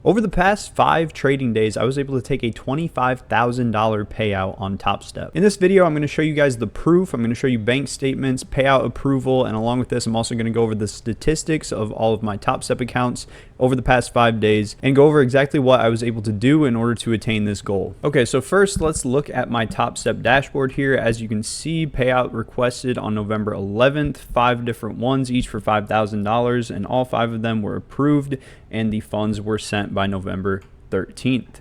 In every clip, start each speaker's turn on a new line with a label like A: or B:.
A: Over the past 5 trading days, I was able to take a $25,000 payout on Top Step. In this video, I'm going to show you guys the proof. I'm going to show you bank statements, payout approval, and along with this, I'm also going to go over the statistics of all of my Top Step accounts over the past 5 days and go over exactly what I was able to do in order to attain this goal. Okay, so first let's look at my Top Step dashboard here. As you can see, payout requested on November 11th, 5 different ones, each for $5,000, and all 5 of them were approved and the funds were sent by November 13th.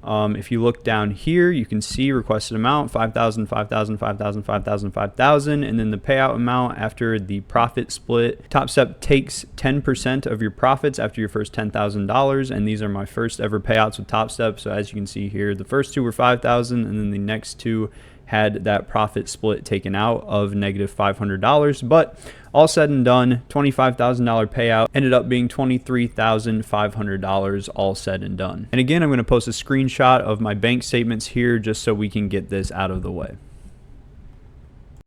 A: If you look down here, you can see requested amount 5,000, 5,000, 5,000, 5,000, 5,000, and then the payout amount after the profit split. Top Step takes 10% of your profits after your first $10,000, and these are my first ever payouts with Top Step. So as you can see here, the first 2 were 5,000, and then the next 2 had that profit split taken out of negative $500, but all said and done, $25,000 payout ended up being $23,500 all said and done. And again, I'm going to post a screenshot of my bank statements here just so we can get this out of the way.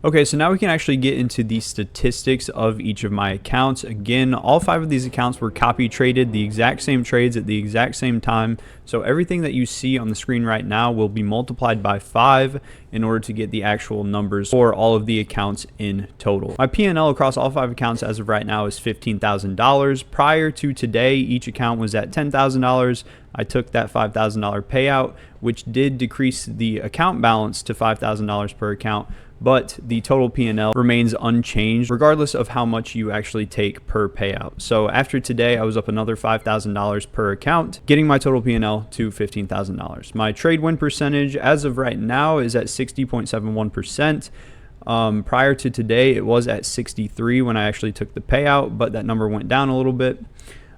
A: Okay, so now we can actually get into the statistics of each of my accounts. Again, all 5 of these accounts were copy traded, the exact same trades at the exact same time. So everything that you see on the screen right now will be multiplied by 5 in order to get the actual numbers for all of the accounts in total. My P&L across all 5 accounts as of right now is $15,000. Prior to today, each account was at $10,000. I took that $5,000 payout, which did decrease the account balance to $5,000 per account, but the total P&L remains unchanged regardless of how much you actually take per payout. So after today, I was up another $5,000 per account, getting my total P&L to $15,000. My trade win percentage as of right now is at 60.71%. Prior to today, it was at 63 when I actually took the payout, but that number went down a little bit.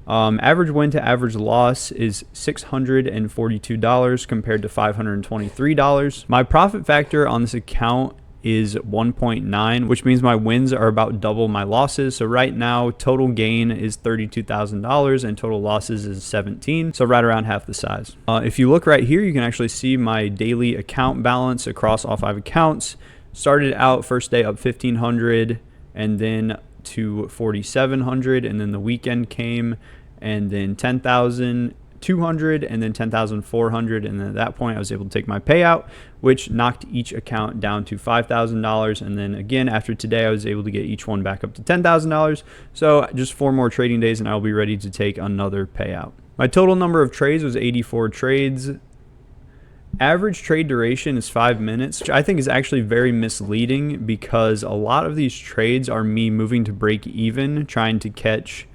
A: Average win to average loss is $642 compared to $523. My profit factor on this account is 1.9, which means my wins are about double my losses. So right now, total gain is $32,000 and total losses is 17, so right around half the size. If you look right here, you can actually see my daily account balance across all 5 accounts. Started out first day up $1,500 and then to $4,700, and then the weekend came and then $10,200 and then $10,400, and then at that point I was able to take my payout, which knocked each account down to $5,000, and then again after today I was able to get each one back up to $10,000. So just 4 more trading days and I'll be ready to take another payout. My total number of trades was 84 trades. Average trade duration is 5 minutes, which I think is actually very misleading because a lot of these trades are me moving to break even, trying to catch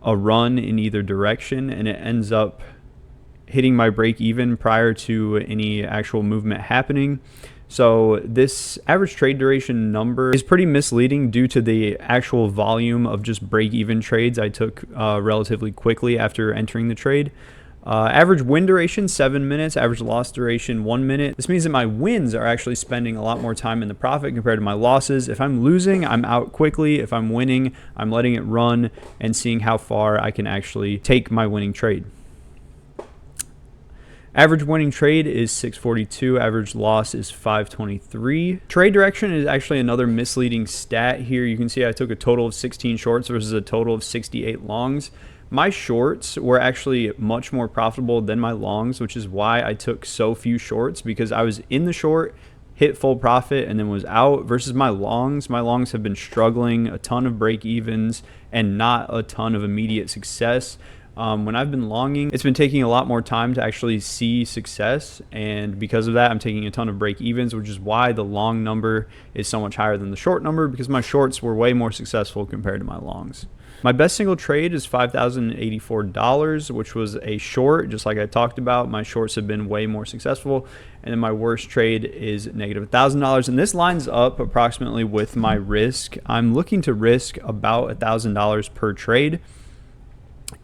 A: a run in either direction, and it ends up hitting my break even prior to any actual movement happening. So this average trade duration number is pretty misleading due to the actual volume of just break even trades I took relatively quickly after entering the trade. Average win duration 7 minutes, average loss duration 1 minute. This means that my wins are actually spending a lot more time in the profit compared to my losses. If I'm losing, I'm out quickly. If I'm winning, I'm letting it run and seeing how far I can actually take my winning trade. Average winning trade is 642, average loss is 523. Trade direction is actually another misleading stat here. You can see I took a total of 16 shorts versus a total of 68 longs. My shorts were actually much more profitable than my longs, which is why I took so few shorts, because I was in the short, hit full profit, and then was out, versus my longs. My longs have been struggling, a ton of break evens, and not a ton of immediate success. When I've been longing, it's been taking a lot more time to actually see success, and because of that, I'm taking a ton of break evens, which is why the long number is so much higher than the short number, because my shorts were way more successful compared to my longs. My best single trade is $5,084, which was a short, just like I talked about. My shorts have been way more successful. And then my worst trade is negative $1,000. And this lines up approximately with my risk. I'm looking to risk about $1,000 per trade.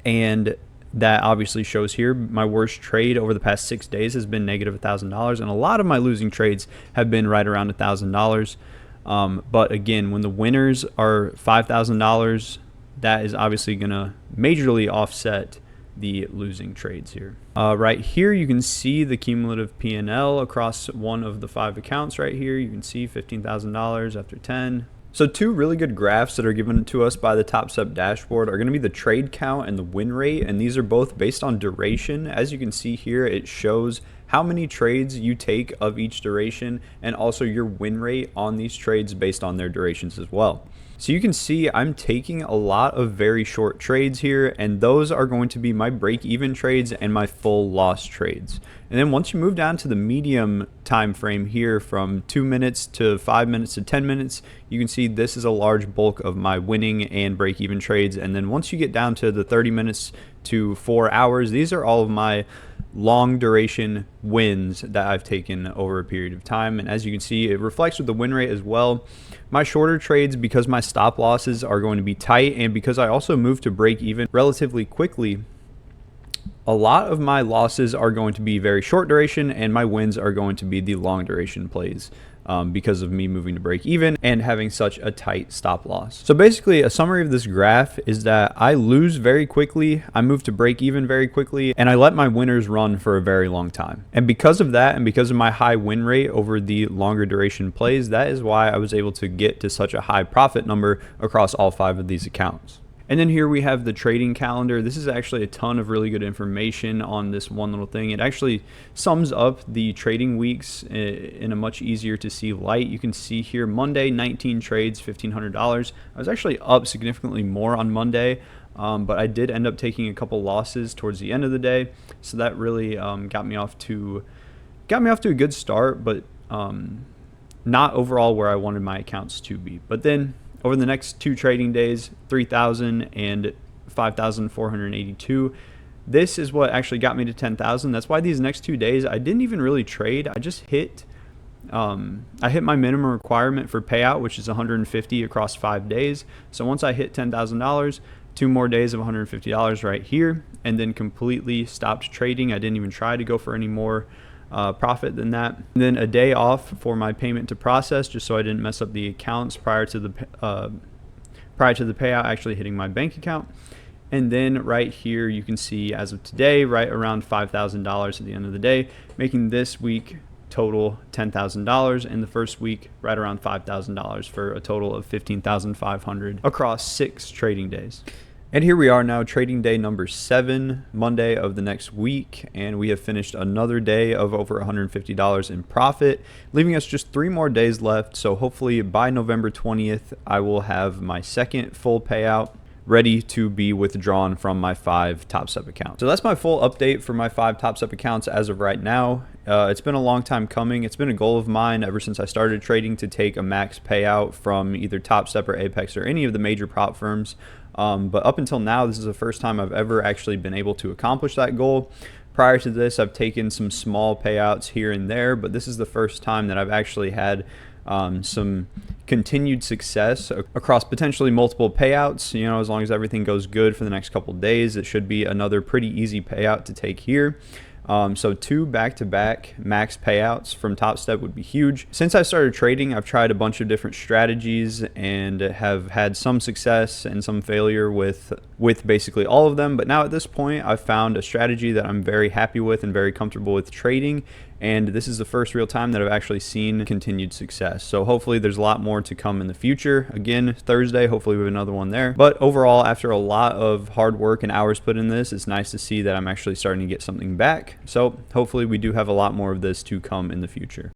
A: And that obviously shows here. My worst trade over the past 6 days has been negative $1,000. And a lot of my losing trades have been right around $1,000. But again, when the winners are $5,000, that is obviously going to majorly offset the losing trades here. Right here, you can see the cumulative P&L across one of the 5 accounts right here. You can see $15,000 after 10. So two really good graphs that are given to us by the Top Step dashboard are going to be the trade count and the win rate, and these are both based on duration. As you can see here, it shows how many trades you take of each duration and also your win rate on these trades based on their durations as well. So you can see I'm taking a lot of very short trades here, and those are going to be my break-even trades and my full loss trades. And then once you move down to the medium time frame here from 2 minutes to 5 minutes to 10 minutes, you can see this is a large bulk of my winning and break-even trades. And then once you get down to the 30 minutes to 4 hours, these are all of my long duration wins that I've taken over a period of time. And as you can see, it reflects with the win rate as well. My shorter trades, because my stop losses are going to be tight and because I also moved to break even relatively quickly, a lot of my losses are going to be very short duration and my wins are going to be the long duration plays. Because of me moving to break even and having such a tight stop loss. So basically a summary of this graph is that I lose very quickly, I move to break even very quickly, and I let my winners run for a very long time. And because of that, and because of my high win rate over the longer duration plays, that is why I was able to get to such a high profit number across all 5 of these accounts. And then here we have the trading calendar. This is actually a ton of really good information on this one little thing. It actually sums up the trading weeks in a much easier to see light. You can see here Monday, 19 trades, $1,500. I was actually up significantly more on Monday, but I did end up taking a couple losses towards the end of the day. So that really got me off to a good start, but not overall where I wanted my accounts to be. But then over the next 2 trading days, 3,000 and 5,482. This is what actually got me to 10,000. That's why these next 2 days I didn't even really trade. I just hit I hit my minimum requirement for payout, which is 150 across 5 days. So once I hit $10,000, 2 more days of $150 right here, and then completely stopped trading. I didn't even try to go for any more profit than that. And then a day off for my payment to process, just so I didn't mess up the accounts prior to the payout actually hitting my bank account. And then right here you can see as of today, right around $5,000 at the end of the day, making this week total $10,000, and the first week right around $5,000 for a total of $15,500 across 6 trading days. And here we are now, trading day number 7, Monday of the next week, and we have finished another day of over $150 in profit, leaving us just 3 more days left. So hopefully by November 20th, I will have my second full payout ready to be withdrawn from my 5 Top Step accounts. So that's my full update for my 5 Top Step accounts as of right now. It's been a long time coming. It's been a goal of mine ever since I started trading to take a max payout from either Top Step or Apex or any of the major prop firms. But up until now, this is the first time I've ever actually been able to accomplish that goal. Prior to this, I've taken some small payouts here and there, but this is the first time that I've actually had some continued success across potentially multiple payouts. You know, as long as everything goes good for the next couple days, it should be another pretty easy payout to take here. So 2 back-to-back max payouts from Top Step would be huge. Since I started trading, I've tried a bunch of different strategies and have had some success and some failure with basically all of them. But now at this point, I've found a strategy that I'm very happy with and very comfortable with trading. And this is the first real time that I've actually seen continued success. So hopefully there's a lot more to come in the future. Again, Thursday, hopefully we have another one there. But overall, after a lot of hard work and hours put in this, it's nice to see that I'm actually starting to get something back. So hopefully we do have a lot more of this to come in the future.